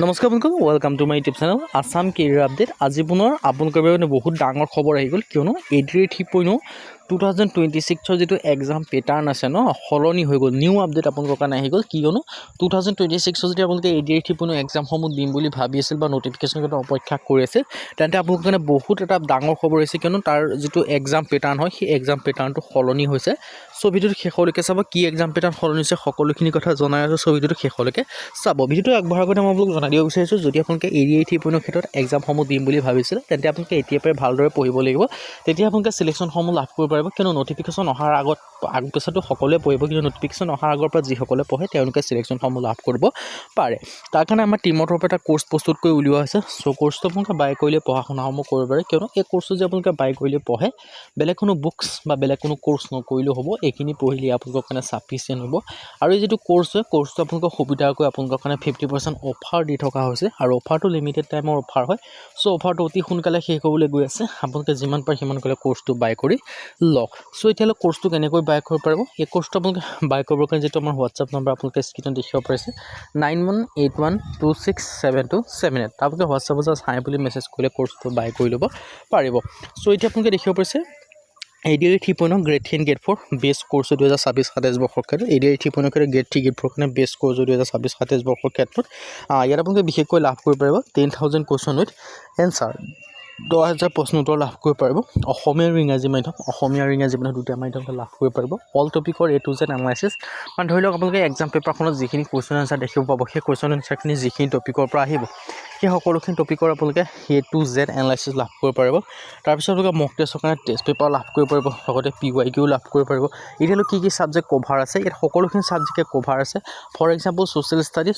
নমস্কাৰ বন্ধুসকল, welcome to my YouTube channel Assam career update. আজি পুনৰ আপোনালোকৰ বাবে বহুত ডাঙৰ খবৰ আহি গ'ল, কিয়নো ADAR 3.0 2026 যিটো এক্সাম পেটাৰ্ণ আছে সলনি হৈ গ'ল। নিউ আপডেট আপোনালোকৰ কাৰণে আহি গ'ল, কিয়নো 2026 যদি আপোনালোকে ADAR 3.0 এক্সামসমূহ দিম বুলি ভাবি আছিল বা নটিফিকেশ্যনৰ কাৰণে অপেক্ষা কৰি আছিল, তেন্তে আপোনালোকৰ কাৰণে বহুত এটা ডাঙৰ খবৰ হৈছে, কিয়নো তাৰ যিটো এক্সাম পেটাৰ্ণ হয় সেই এক্সাম পেটাৰ্ণটো সলনি হৈছে। চ' ভিডিঅ'টো শেষলৈকে চাব, কি এক্সাম পেটাৰ্ণ সলনি হৈছে সকলোখিনি কথা জনাই আছোঁ। চ' ভিডিঅ'টো শেষলৈকে চাব। ভিডিঅ'টো আগবঢ়াৰ আগতে মই আপোনালোকক জনাই দিব বিচাৰিছোঁ, যদি আপোনালোকে ADAR 3.0 ক্ষেত্ৰত এক্সামসমূহ দিম বুলি ভাবিছিলে, তেন্তে আপোনালোকে এতিয়াৰ পৰাই ভালদৰে পঢ়িব লাগিব। তেতিয়া আপোনালোকে চিলেকশ্যনসমূহ লাভ কৰিব পাৰিব, কিয়নো নটিফিকেশ্যন অহাৰ আগপিছতো সকলোৱে পঢ়িব, কিন্তু নটিফিকেশ্যন অহাৰ আগৰ পৰা যিসকলে পঢ়ে তেওঁলোকে চিলেকশ্যনসমূহ লাভ কৰিব পাৰে। তাৰ কাৰণে আমাৰ টিমৰ তৰফৰ এটা কোৰ্চ প্ৰস্তুত কৰি উলিওৱা হৈছে। চ' কোৰ্চটো আপোনালোকে বাই কৰিলে পঢ়া শুনাসমূহ কৰিব পাৰে, কিয়নো এই কোৰ্চটো যে আপোনালোকে বাই কৰিলে পঢ়ে, বেলেগ কোনো বুকছ বা বেলেগ কোনো কোৰ্চ নকৰিলেও হ'ব, এইখিনি পঢ়িলে আপোনালোকৰ কাৰণে ছাফিচিয়েণ্ট হ'ব। আৰু এই যিটো কোৰ্চ হয়, কোৰ্চটো আপোনালোকৰ সুবিধাকৈ আপোনালোকৰ কাৰণে 50% অফাৰ দি থকা হৈছে, আৰু অফাৰটো লিমিটেড টাইমৰ অফাৰ হয়। চ' অফাৰটো অতি সোনকালে শেষ হ'বলৈ গৈ আছে। আপোনালোকে যিমান পাৰে সিমান সোনকালে কোৰ্চটো বাই কৰি লওক। চ' এতিয়ালৈ কোৰ্চটো কেনেকৈ বাই কৰিব পাৰিব, এই কোৰ্চটো আপোনালোকে বাই কৰিবৰ কাৰণে যিটো আমাৰ হোৱাটছআপ নম্বৰ আপোনালোকে স্ক্ৰীনত দেখিব পাৰিছে 9181267278, তাৰ আপোনালোকে হোৱাটছআপত জাষ্ট হাই বুলি মেছেজ কৰিলে কোৰ্চটো বাই কৰি ল'ব পাৰিব। চ' এতিয়া আপোনালোকে দেখিব পাৰিছে ADAR 3.0 grade 3 grade 4 best course 2026-27 বৰ্ষৰ ক্ষেত্ৰত। ADAR 3.0 ক্ষেত্ৰত গ্ৰেড 3 গ্ৰেড 4 কাৰণে বেষ্ট কোৰ্চ 2026-27 বৰ্ষৰ ক্ষেত্ৰত। ইয়াত আপোনালোকে বিশেষকৈ লাভ কৰিব পাৰিব 10,000 কুৱেশ্যন উইথ এনচাৰ, 10,000 প্ৰশ্ন উত্তৰ লাভ কৰিব পাৰিব। অসমীয়া আৰু ইংৰাজী মাধ্যম, অসমীয়া আৰু ইংৰাজী মাধ্যম দুটা মাধ্যমতে লাভ কৰিব পাৰিব। অল টপিকৰ A to Z এনালাইচিছ, মানে ধৰি লওক আপোনালোকে এক্সাম পেপাৰখনত যিখিনি কুৱেশ্যন এনচাৰ দেখিব পাব, সেই কুৱেশ্যন এনচাৰখিনি যিখিনি টপিকৰ পৰা আহিব, সেই সকলোখিনি টপিকৰ আপোনালোকে A to Z এনালাইচিছ লাভ কৰিব পাৰিব। তাৰপিছত আপোনালোকে মক টেষ্টৰ কাৰণে টেষ্ট পেপাৰ লাভ কৰিব পাৰিব, লগতে PYQ লাভ কৰিব পাৰিব। এতিয়ালৈ কি কি ছাবজেক্ট কভাৰ আছে, ইয়াত সকলোখিনি ছাবজেক্টে কভাৰ আছে। ফৰ এক্সাম্পল ছ'চিয়েল ষ্টাডিজ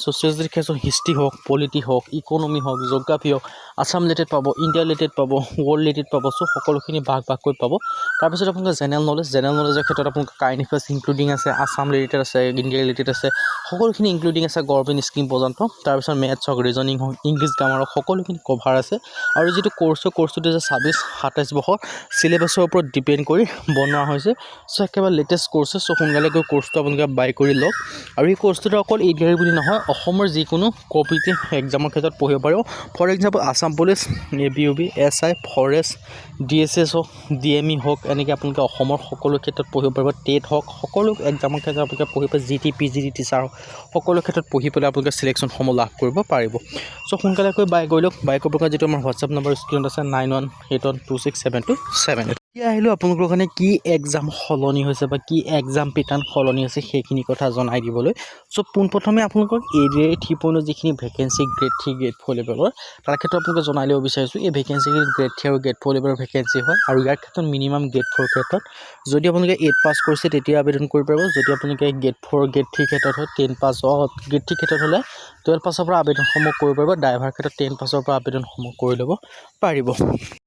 ক্ষেত্ৰত হিষ্ট্ৰী হওক, পলিটি হওক, ইকনমি হওক, জিঅ'গ্ৰাফী হওক, আছাম ৰিলেটেড পাব, ইণ্ডিয়া ৰিলেটেড পাব, ৱৰ্ল্ড ৰিলেটেড পাব। চ' সকলোখিনি ভাগ ভাগকৈ পাব। তাৰপিছত আপোনালোকে জেনেৰেল নলেজৰ ক্ষেত্ৰত আপোনালোকে কাৰেণ্ট এফেয়াৰ্ছ ইনক্লুডিং আছে, আছাম ৰিলেটেড আছে, ইণ্ডিয়া ৰিলেটেড আছে, সকলোখিনি ইনক্লুডিং আছে গভৰ্ণমেণ্ট স্কিম পৰ্যন্ত। তাৰপিছত মেথছ হওক, ৰিজনিং হওক, ইংলিছ গ্ৰামাৰ হওক, সকলোখিনি কভাৰ আছে। আৰু যিটো কোৰ্চটো 2026-27 বৰ্ষৰ চিলেবাছৰ ওপৰত ডিপেণ্ড কৰি বনোৱা হৈছে। চ' একেবাৰে লেটেষ্ট কোৰ্চ। চ' সোনকালে গৈ কোৰ্চটো আপোনালোকে বাই কৰি লওক। আৰু এই কোৰ্চটোত অকল ADAR বুলি নহয়, অসমৰ যিকোনো কম্পিটিটিভ এক্সামৰ ক্ষেত্ৰত পঢ়িব পাৰিব। For example Assam police, ABUB, SI, forest, DSS হওক, DME হওক, এনেকৈ আপোনালোকে অসমৰ সকলো ক্ষেত্ৰত পঢ়িব পাৰিব। টেট হওক, সকলো এক্সামৰ ক্ষেত্ৰত আপোনালোকে পঢ়িব পাৰিব। GT, PGD টিচাৰ হওক, সকলো ক্ষেত্ৰত পঢ়ি পেলাই আপোনালোকে চিলেকশ্যনসমূহ লাভ কৰিব পাৰিব। চ' সোনকালে বাই কৰি লওক। বাই কৰিবৰ কাৰণে যিটো আমাৰ হোৱাটছআপ নম্বৰ স্ক্ৰীনত আছে 9181267278। এতিয়া আহিলোঁ আপোনালোকৰ কাৰণে কি এক্সাম সলনি হৈছে বা কি এক্সাম পেটাৰ্ণ সলনি হৈছে সেইখিনি কথা জনাই দিবলৈ। চ' পোনপ্ৰথমে আপোনালোকক ADAR 3.0 যিখিনি ভেকেঞ্চি গ্ৰেড 3 গ্ৰেড 4 লেভেলৰ, তাৰ ক্ষেত্ৰত আপোনালোকে জনাই দিব বিচাৰিছোঁ। এই ভেকেঞ্চিখিনি গ্ৰেড 3 আৰু গ্ৰেড 4 লেভেলৰ ভেকেঞ্চি হয়, আৰু ইয়াৰ ক্ষেত্ৰত মিনিমাম গ্ৰেড 4 ক্ষেত্ৰত যদি আপোনালোকে 8 পাছ কৰিছে তেতিয়া আবেদন কৰিব পাৰিব। যদি আপোনালোকে গ্ৰেড 4 গ্ৰেড 3 ক্ষেত্ৰত হয়, 10 পাছ গ্ৰেড 3 ক্ষেত্ৰত হ'লে 12 পাছৰ পৰা আবেদনসমূহ কৰিব পাৰিব। ড্ৰাইভাৰ ক্ষেত্ৰত 10 পাছৰ পৰা আবেদনসমূহ কৰি ল'ব পাৰিব।